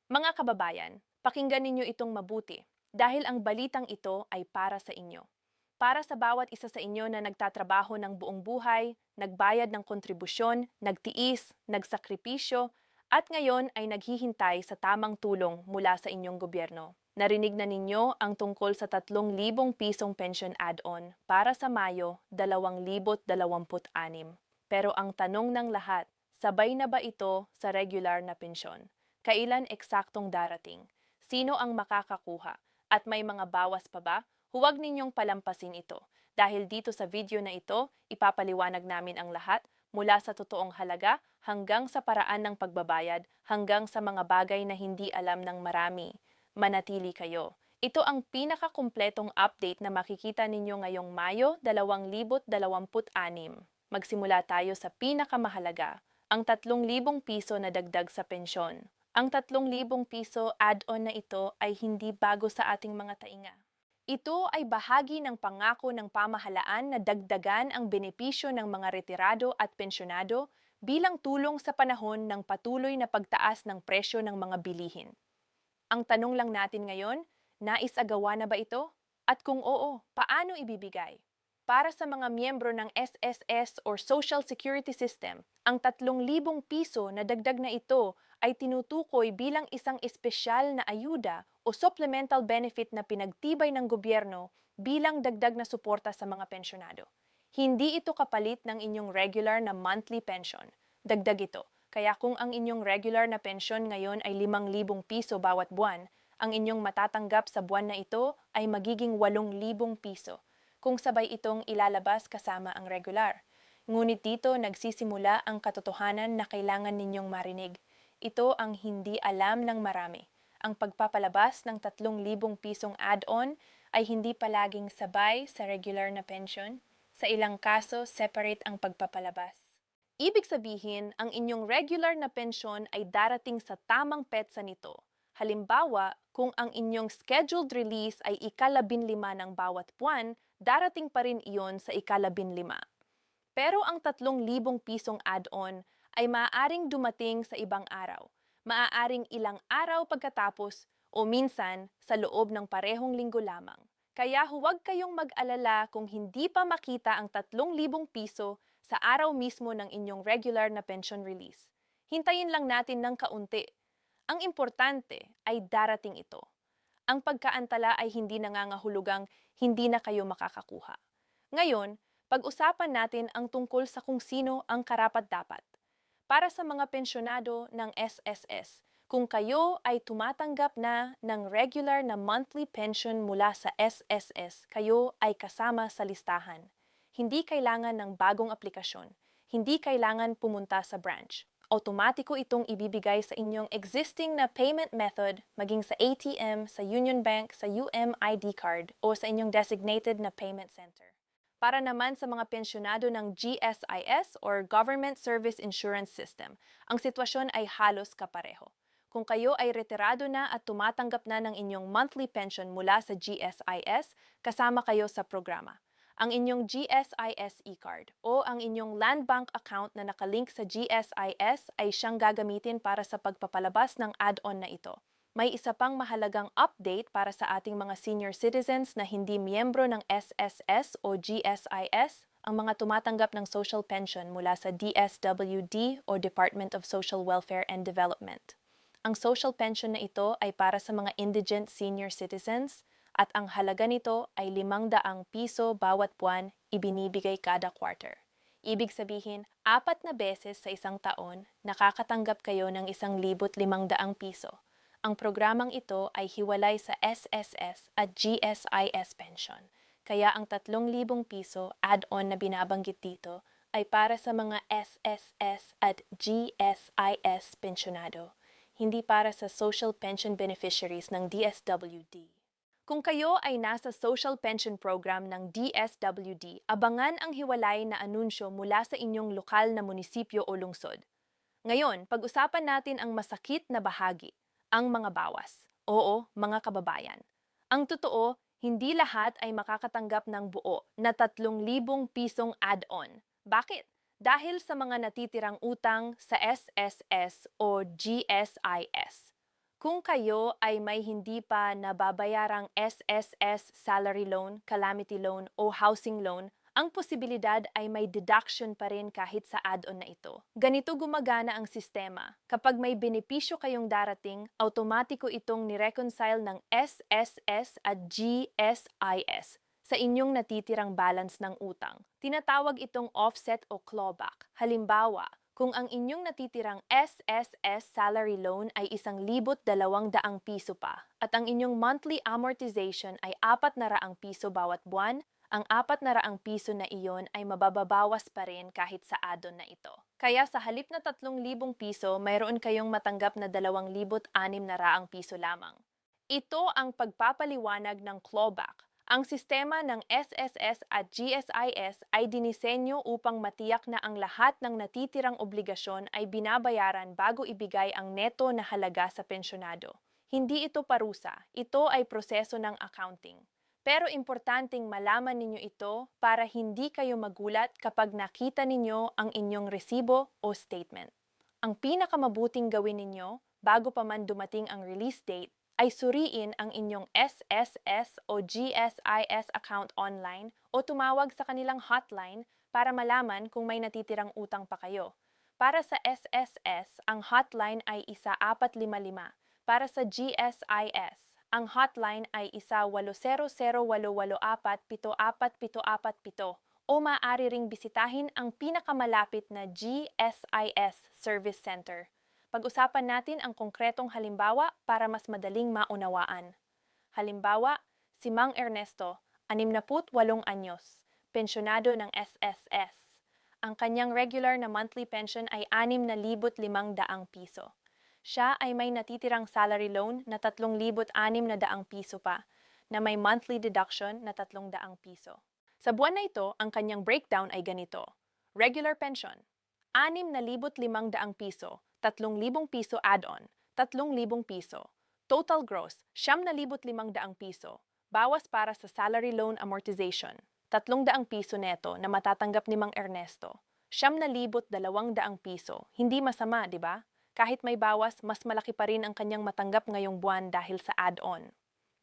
Mga kababayan, pakinggan ninyo itong mabuti dahil ang balitang ito ay para sa inyo. Para sa bawat isa sa inyo na nagtatrabaho ng buong buhay, nagbayad ng kontribusyon, nagtiis, nagsakripisyo, at ngayon ay naghihintay sa tamang tulong mula sa inyong gobyerno. Narinig na ninyo ang tungkol sa 3,000 pisong pension add-on para sa Mayo 2026. Pero ang tanong ng lahat, sabay na ba ito sa regular na pensyon? Kailan eksaktong darating? Sino ang makakakuha? At may mga bawas pa ba? Huwag ninyong palampasin ito. Dahil dito sa video na ito, ipapaliwanag namin ang lahat mula sa totoong halaga hanggang sa paraan ng pagbabayad hanggang sa mga bagay na hindi alam ng marami. Manatili kayo. Ito ang pinakakumpletong update na makikita ninyo ngayong Mayo 2026. Magsimula tayo sa pinakamahalaga, ang 3,000 piso na dagdag sa pensyon. Ang 3,000 piso add-on na ito ay hindi bago sa ating mga tainga. Ito ay bahagi ng pangako ng pamahalaan na dagdagan ang benepisyo ng mga retirado at pensyonado bilang tulong sa panahon ng patuloy na pagtaas ng presyo ng mga bilihin. Ang tanong lang natin ngayon, nais-agawa na ba ito? At kung oo, paano ibibigay? Para sa mga miyembro ng SSS or Social Security System, ang 3,000 piso na dagdag na ito ay tinutukoy bilang isang espesyal na ayuda o supplemental benefit na pinagtibay ng gobyerno bilang dagdag na suporta sa mga pensyonado. Hindi ito kapalit ng inyong regular na monthly pension. Dagdag ito. Kaya kung ang inyong regular na pensyon ngayon ay 5,000 piso bawat buwan, ang inyong matatanggap sa buwan na ito ay magiging 8,000 piso kung sabay itong ilalabas kasama ang regular. Ngunit dito nagsisimula ang katotohanan na kailangan ninyong marinig. Ito ang hindi alam ng marami. Ang pagpapalabas ng 3,000 pisong add-on ay hindi palaging sabay sa regular na pension. Sa ilang kaso, separate ang pagpapalabas. Ibig sabihin, ang inyong regular na pensyon ay darating sa tamang petsa nito. Halimbawa, kung ang inyong scheduled release ay ika-15 ng bawat buwan, darating pa rin iyon sa ika-15. Pero ang 3,000 pisong add-on ay maaaring dumating sa ibang araw. Maaaring ilang araw pagkatapos o minsan sa loob ng parehong linggo lamang. Kaya huwag kayong mag-alala kung hindi pa makita ang 3,000 piso sa araw mismo ng inyong regular na pension release. Hintayin lang natin ng kaunti. Ang importante ay darating ito. Ang pagkaantala ay hindi nangangahulugang hindi na kayo makakakuha. Ngayon, pag-usapan natin ang tungkol sa kung sino ang karapat-dapat. Para sa mga pensyonado ng SSS, kung kayo ay tumatanggap na ng regular na monthly pension mula sa SSS, kayo ay kasama sa listahan. Hindi kailangan ng bagong aplikasyon. Hindi kailangan pumunta sa branch. Automatiko itong ibibigay sa inyong existing na payment method, maging sa ATM, sa Union Bank, sa UMID card, o sa inyong designated na payment center. Para naman sa mga pensyonado ng GSIS or Government Service Insurance System, ang sitwasyon ay halos kapareho. Kung kayo ay retirado na at tumatanggap na ng inyong monthly pension mula sa GSIS, kasama kayo sa programa. Ang inyong GSIS e-card o ang inyong land bank account na nakalink sa GSIS ay siyang gagamitin para sa pagpapalabas ng add-on na ito. May isa pang mahalagang update para sa ating mga senior citizens na hindi miyembro ng SSS o GSIS, ang mga tumatanggap ng social pension mula sa DSWD o Department of Social Welfare and Development. Ang social pension na ito ay para sa mga indigent senior citizens at ang halaga nito ay 500 piso bawat buwan ibinibigay kada quarter. Ibig sabihin, 4 na beses sa isang taon nakakatanggap kayo ng 1,500 piso. Ang programang ito ay hiwalay sa SSS at GSIS pension. Kaya ang 3,000 piso add-on na binabanggit dito ay para sa mga SSS at GSIS pensionado, hindi para sa social pension beneficiaries ng DSWD. Kung kayo ay nasa social pension program ng DSWD, abangan ang hiwalay na anunsyo mula sa inyong lokal na munisipyo o lungsod. Ngayon, pag-usapan natin ang masakit na bahagi, ang mga bawas. Oo, mga kababayan. Ang totoo, hindi lahat ay makakatanggap ng buo na 3,000 pisong add-on. Bakit? Dahil sa mga natitirang utang sa SSS o GSIS. Kung kayo ay may hindi pa nababayarang SSS salary loan, calamity loan o housing loan, ang posibilidad ay may deduction pa rin kahit sa add-on na ito. Ganito gumagana ang sistema. Kapag may benepisyo kayong darating, automatiko itong nireconcile ng SSS at GSIS sa inyong natitirang balance ng utang. Tinatawag itong offset o clawback. Halimbawa, kung ang inyong natitirang SSS salary loan ay 1,200 piso pa at ang inyong monthly amortization ay 400 piso bawat buwan, ang 400 piso na iyon ay mabababawas pa rin kahit sa add-on na ito. Kaya sa halip na 3,000 piso, mayroon kayong matanggap na 2,600 piso lamang. Ito ang pagpapaliwanag ng clawback. Ang sistema ng SSS at GSIS ay dinisenyo upang matiyak na ang lahat ng natitirang obligasyon ay binabayaran bago ibigay ang neto na halaga sa pensyonado. Hindi ito parusa, ito ay proseso ng accounting. Pero importanteng malaman ninyo ito para hindi kayo magulat kapag nakita ninyo ang inyong resibo o statement. Ang pinakamabuting gawin ninyo bago pa man dumating ang release date ay suriin ang inyong SSS o GSIS account online o tumawag sa kanilang hotline para malaman kung may natitirang utang pa kayo. Para sa SSS, ang hotline ay 1455. Para sa GSIS, ang hotline ay 1-800-884-7477 o maaari ring bisitahin ang pinakamalapit na GSIS Service Center. Pag-usapan natin ang konkretong halimbawa para mas madaling maunawaan. Halimbawa, si Mang Ernesto, 68 anyos, pensyonado ng SSS. Ang kanyang regular na monthly pension ay 6,500 piso. Siya ay may natitirang salary loan na 3,600 piso pa, na may monthly deduction na 300 piso. Sa buwan na ito, ang kanyang breakdown ay ganito. Regular pension, 6,500 piso, 3,000 piso add-on, 3,000 piso. Total gross, 9,500 piso. Bawas para sa salary loan amortization, 300 piso neto na matatanggap ni Mang Ernesto. 9,200 piso. Hindi masama, di ba? Kahit may bawas, mas malaki pa rin ang kanyang matanggap ngayong buwan dahil sa add-on.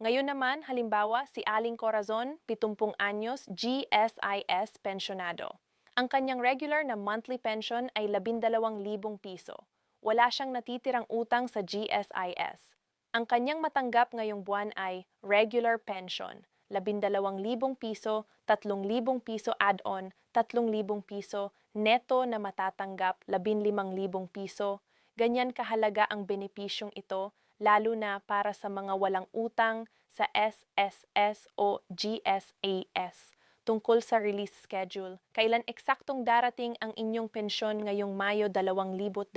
Ngayon naman, halimbawa, si Aling Corazon, 70 anyos, GSIS pensionado. Ang kanyang regular na monthly pension ay 12,000 piso. Wala siyang natitirang utang sa GSIS. Ang kanyang matanggap ngayong buwan ay regular pension, 12,000 piso, 3,000 piso add-on, 3,000 piso, neto na matatanggap 15,000 piso. Ganyan kahalaga ang benepisyong ito, lalo na para sa mga walang utang sa SSS o GSAS. Tungkol sa release schedule, kailan eksaktong darating ang inyong pensyon ngayong Mayo 2026.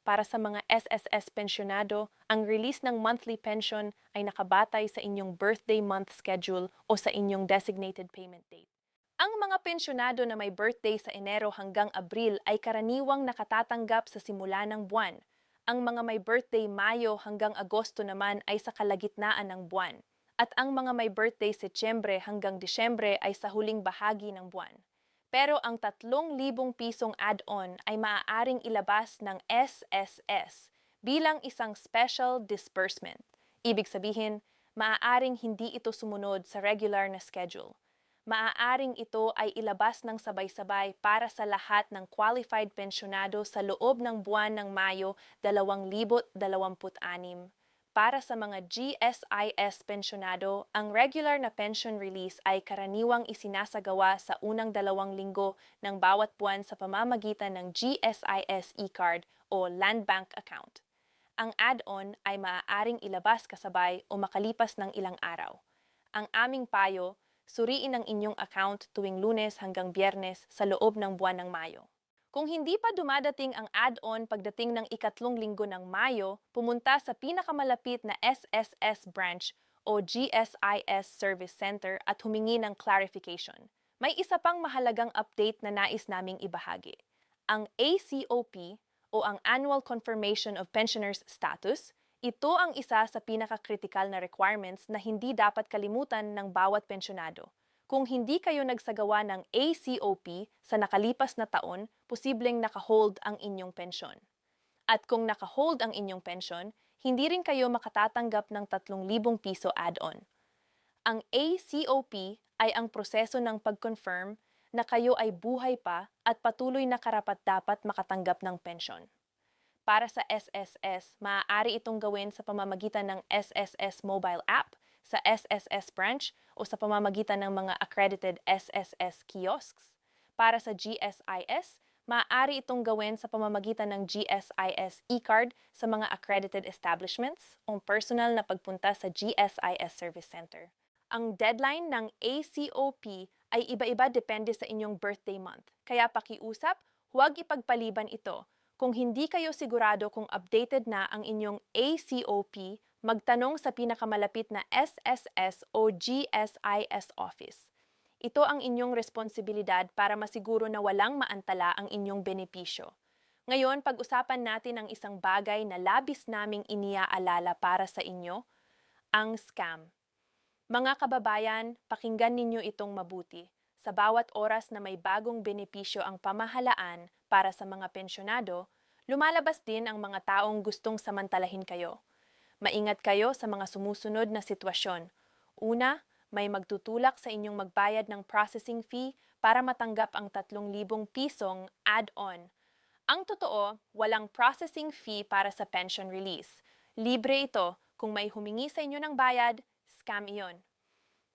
Para sa mga SSS pensyonado, ang release ng monthly pension ay nakabatay sa inyong birthday month schedule o sa inyong designated payment date. Ang mga pensyonado na may birthday sa Enero hanggang Abril ay karaniwang nakatatanggap sa simula ng buwan. Ang mga may birthday Mayo hanggang Agosto naman ay sa kalagitnaan ng buwan. At ang mga may birthday Setyembre hanggang Disyembre ay sa huling bahagi ng buwan. Pero ang 3,000 pisong add-on ay maaaring ilabas ng SSS bilang isang special disbursement. Ibig sabihin, maaaring hindi ito sumunod sa regular na schedule. Maaaring ito ay ilabas ng sabay-sabay para sa lahat ng qualified pensyonado sa loob ng buwan ng Mayo 2026. Para sa mga GSIS pensyonado, ang regular na pension release ay karaniwang isinasagawa sa unang 2 linggo ng bawat buwan sa pamamagitan ng GSIS e-card o Land Bank account. Ang add-on ay maaaring ilabas kasabay o makalipas ng ilang araw. Ang aming payo, suriin ang inyong account tuwing Lunes hanggang Biyernes sa loob ng buwan ng Mayo. Kung hindi pa dumadating ang add-on pagdating ng 3 linggo ng Mayo, pumunta sa pinakamalapit na SSS branch o GSIS Service Center at humingi ng clarification. May isa pang mahalagang update na nais naming ibahagi. Ang ACOP o ang Annual Confirmation of Pensioners Status, ito ang isa sa pinaka-critical na requirements na hindi dapat kalimutan ng bawat pensyonado. Kung hindi kayo nagsagawa ng ACOP sa nakalipas na taon, posibleng nakahold ang inyong pensyon. At kung nakahold ang inyong pensyon, hindi rin kayo makatatanggap ng 3,000 piso add-on. Ang ACOP ay ang proseso ng pag-confirm na kayo ay buhay pa at patuloy na karapat-dapat makatanggap ng pensyon. Para sa SSS, maaari itong gawin sa pamamagitan ng SSS mobile app, sa SSS branch o sa pamamagitan ng mga accredited SSS kiosks. Para sa GSIS, maaari itong gawin sa pamamagitan ng GSIS e-card sa mga accredited establishments o personal na pagpunta sa GSIS Service Center. Ang deadline ng ACOP ay iba-iba depende sa inyong birthday month, kaya pakiusap, huwag ipagpaliban ito. Kung hindi kayo sigurado kung updated na ang inyong ACOP, magtanong sa pinakamalapit na SSS o GSIS office. Ito ang inyong responsibilidad para masiguro na walang maantala ang inyong benepisyo. Ngayon, pag-usapan natin ang isang bagay na labis naming iniaalala para sa inyo, ang scam. Mga kababayan, pakinggan ninyo itong mabuti. Sa bawat oras na may bagong benepisyo ang pamahalaan para sa mga pensyonado, lumalabas din ang mga taong gustong samantalahin kayo. Maingat kayo sa mga sumusunod na sitwasyon. Una, may magtutulak sa inyong magbayad ng processing fee para matanggap ang 3,000 pisong add-on. Ang totoo, walang processing fee para sa pension release. Libre ito. Kung may humingi sa inyo ng bayad, scam iyon.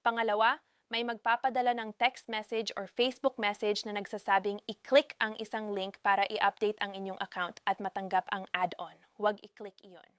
Pangalawa, may magpapadala ng text message or Facebook message na nagsasabing i-click ang isang link para i-update ang inyong account at matanggap ang add-on. Huwag i-click iyon.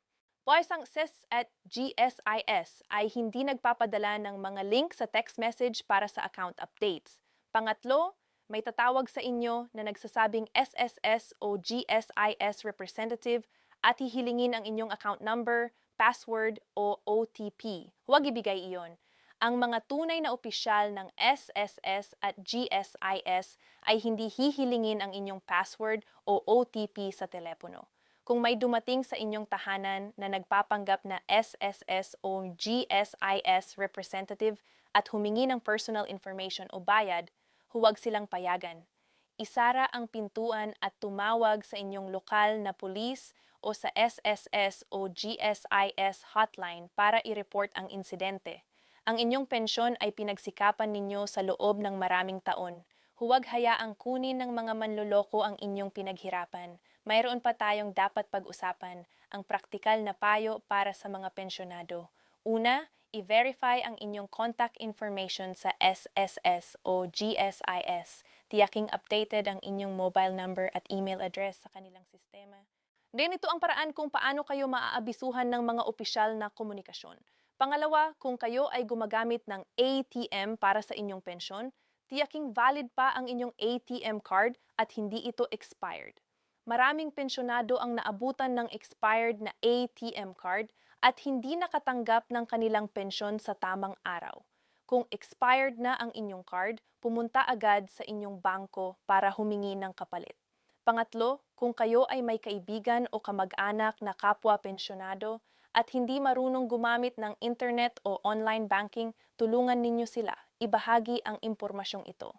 Boys, ang SIS at GSIS ay hindi nagpapadala ng mga link sa text message para sa account updates. Pangatlo, may tatawag sa inyo na nagsasabing SSS o GSIS representative at hihilingin ang inyong account number, password o OTP. Huwag ibigay iyon. Ang mga tunay na opisyal ng SSS at GSIS ay hindi hihilingin ang inyong password o OTP sa telepono. Kung may dumating sa inyong tahanan na nagpapanggap na SSS o GSIS representative at humingi ng personal information o bayad, huwag silang payagan. Isara ang pintuan at tumawag sa inyong lokal na pulis o sa SSS o GSIS hotline para i-report ang insidente. Ang inyong pensyon ay pinagsikapan ninyo sa loob ng maraming taon. Huwag hayaang kunin ng mga manloloko ang inyong pinaghirapan. Mayroon pa tayong dapat pag-usapan, ang praktikal na payo para sa mga pensyonado. Una, i-verify ang inyong contact information sa SSS o GSIS. Tiyaking updated ang inyong mobile number at email address sa kanilang sistema. Ganito ang paraan kung paano kayo maaabisuhan ng mga opisyal na komunikasyon. Pangalawa, kung kayo ay gumagamit ng ATM para sa inyong pensyon, tiyaking valid pa ang inyong ATM card at hindi ito expired. Maraming pensyonado ang naabutan ng expired na ATM card at hindi nakatanggap ng kanilang pensyon sa tamang araw. Kung expired na ang inyong card, pumunta agad sa inyong bangko para humingi ng kapalit. Pangatlo, kung kayo ay may kaibigan o kamag-anak na kapwa pensyonado at hindi marunong gumamit ng internet o online banking, tulungan ninyo sila. Ibahagi ang impormasyong ito.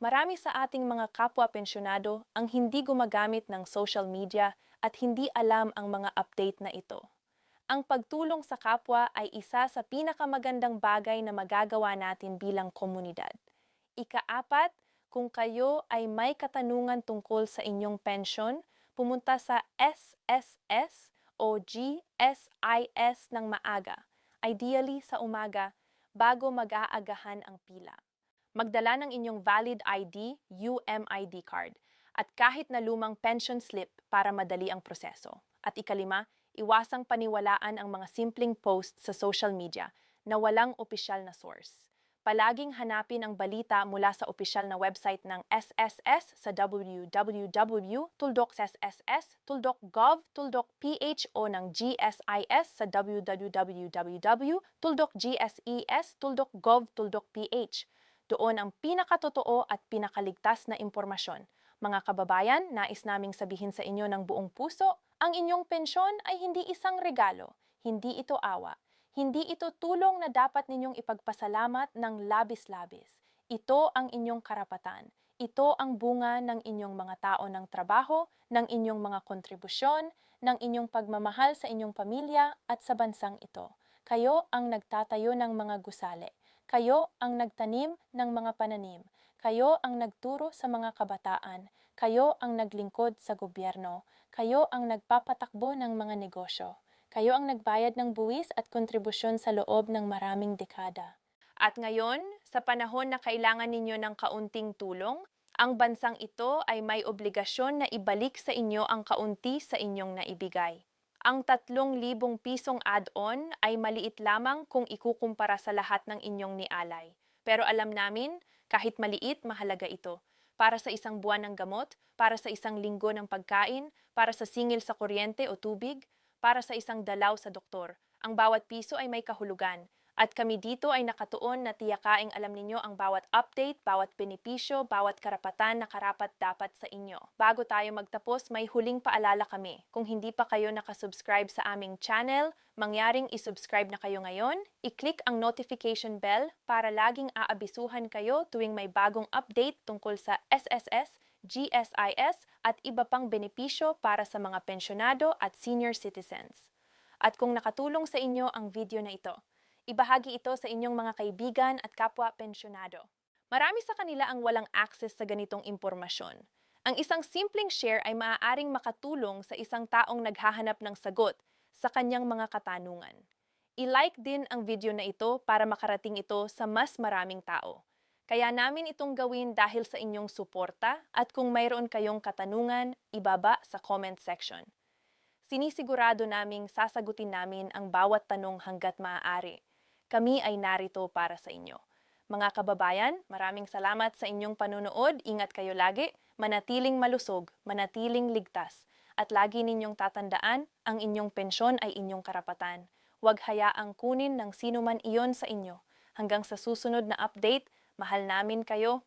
Marami sa ating mga kapwa pensyonado ang hindi gumagamit ng social media at hindi alam ang mga update na ito. Ang pagtulong sa kapwa ay isa sa pinakamagandang bagay na magagawa natin bilang komunidad. Ika-apat, kung kayo ay may katanungan tungkol sa inyong pensyon, pumunta sa SSS o GSIS ng maaga, ideally sa umaga, bago mag-aagahan ang pila. Magdala ng inyong valid ID, UMID card, at kahit na lumang pension slip para madali ang proseso. At ikalima, iwasang paniwalaan ang mga simpleng post sa social media na walang opisyal na source. Palaging hanapin ang balita mula sa opisyal na website ng SSS sa www.tuldok.sss.gov.ph o ng GSIS sa www.gses.gov.ph. Doon ang pinakatotoo at pinakaligtas na impormasyon. Mga kababayan, nais naming sabihin sa inyo ng buong puso, ang inyong pensyon ay hindi isang regalo, hindi ito awa. Hindi ito tulong na dapat ninyong ipagpasalamat ng labis-labis. Ito ang inyong karapatan. Ito ang bunga ng inyong mga tao ng trabaho, ng inyong mga kontribusyon, ng inyong pagmamahal sa inyong pamilya at sa bansang ito. Kayo ang nagtatayo ng mga gusali. Kayo ang nagtanim ng mga pananim. Kayo ang nagturo sa mga kabataan. Kayo ang naglingkod sa gobyerno. Kayo ang nagpapatakbo ng mga negosyo. Kayo ang nagbayad ng buwis at kontribusyon sa loob ng maraming dekada. At ngayon, sa panahon na kailangan ninyo ng kaunting tulong, ang bansang ito ay may obligasyon na ibalik sa inyo ang kaunti sa inyong naibigay. Ang 3,000 pisong add-on ay maliit lamang kung ikukumpara sa lahat ng inyong nialay. Pero alam namin, kahit maliit, mahalaga ito. Para sa isang buwan ng gamot, para sa isang linggo ng pagkain, para sa singil sa kuryente o tubig, para sa isang dalaw sa doktor. Ang bawat piso ay may kahulugan. At kami dito ay nakatuon na tiyakaing alam ninyo ang bawat update, bawat benepisyo, bawat karapatan na karapat-dapat sa inyo. Bago tayo magtapos, may huling paalala kami. Kung hindi pa kayo nakasubscribe sa aming channel, mangyaring isubscribe na kayo ngayon, i-click ang notification bell para laging aabisuhan kayo tuwing may bagong update tungkol sa SSS, GSIS at iba pang benepisyo para sa mga pensyonado at senior citizens. At kung nakatulong sa inyo ang video na ito, ibahagi ito sa inyong mga kaibigan at kapwa pensyonado. Marami sa kanila ang walang access sa ganitong impormasyon. Ang isang simpleng share ay maaaring makatulong sa isang taong naghahanap ng sagot sa kanyang mga katanungan. I-like din ang video na ito para makarating ito sa mas maraming tao. Kaya namin itong gawin dahil sa inyong suporta at kung mayroon kayong katanungan, ibaba sa comment section. Sinisigurado naming sasagutin namin ang bawat tanong hanggat maaari. Kami ay narito para sa inyo. Mga kababayan, maraming salamat sa inyong panunood. Ingat kayo lagi, manatiling malusog, manatiling ligtas. At lagi ninyong tatandaan, ang inyong pensyon ay inyong karapatan. Huwag hayaang kunin ng sino man iyon sa inyo. Hanggang sa susunod na update, mahal namin kayo,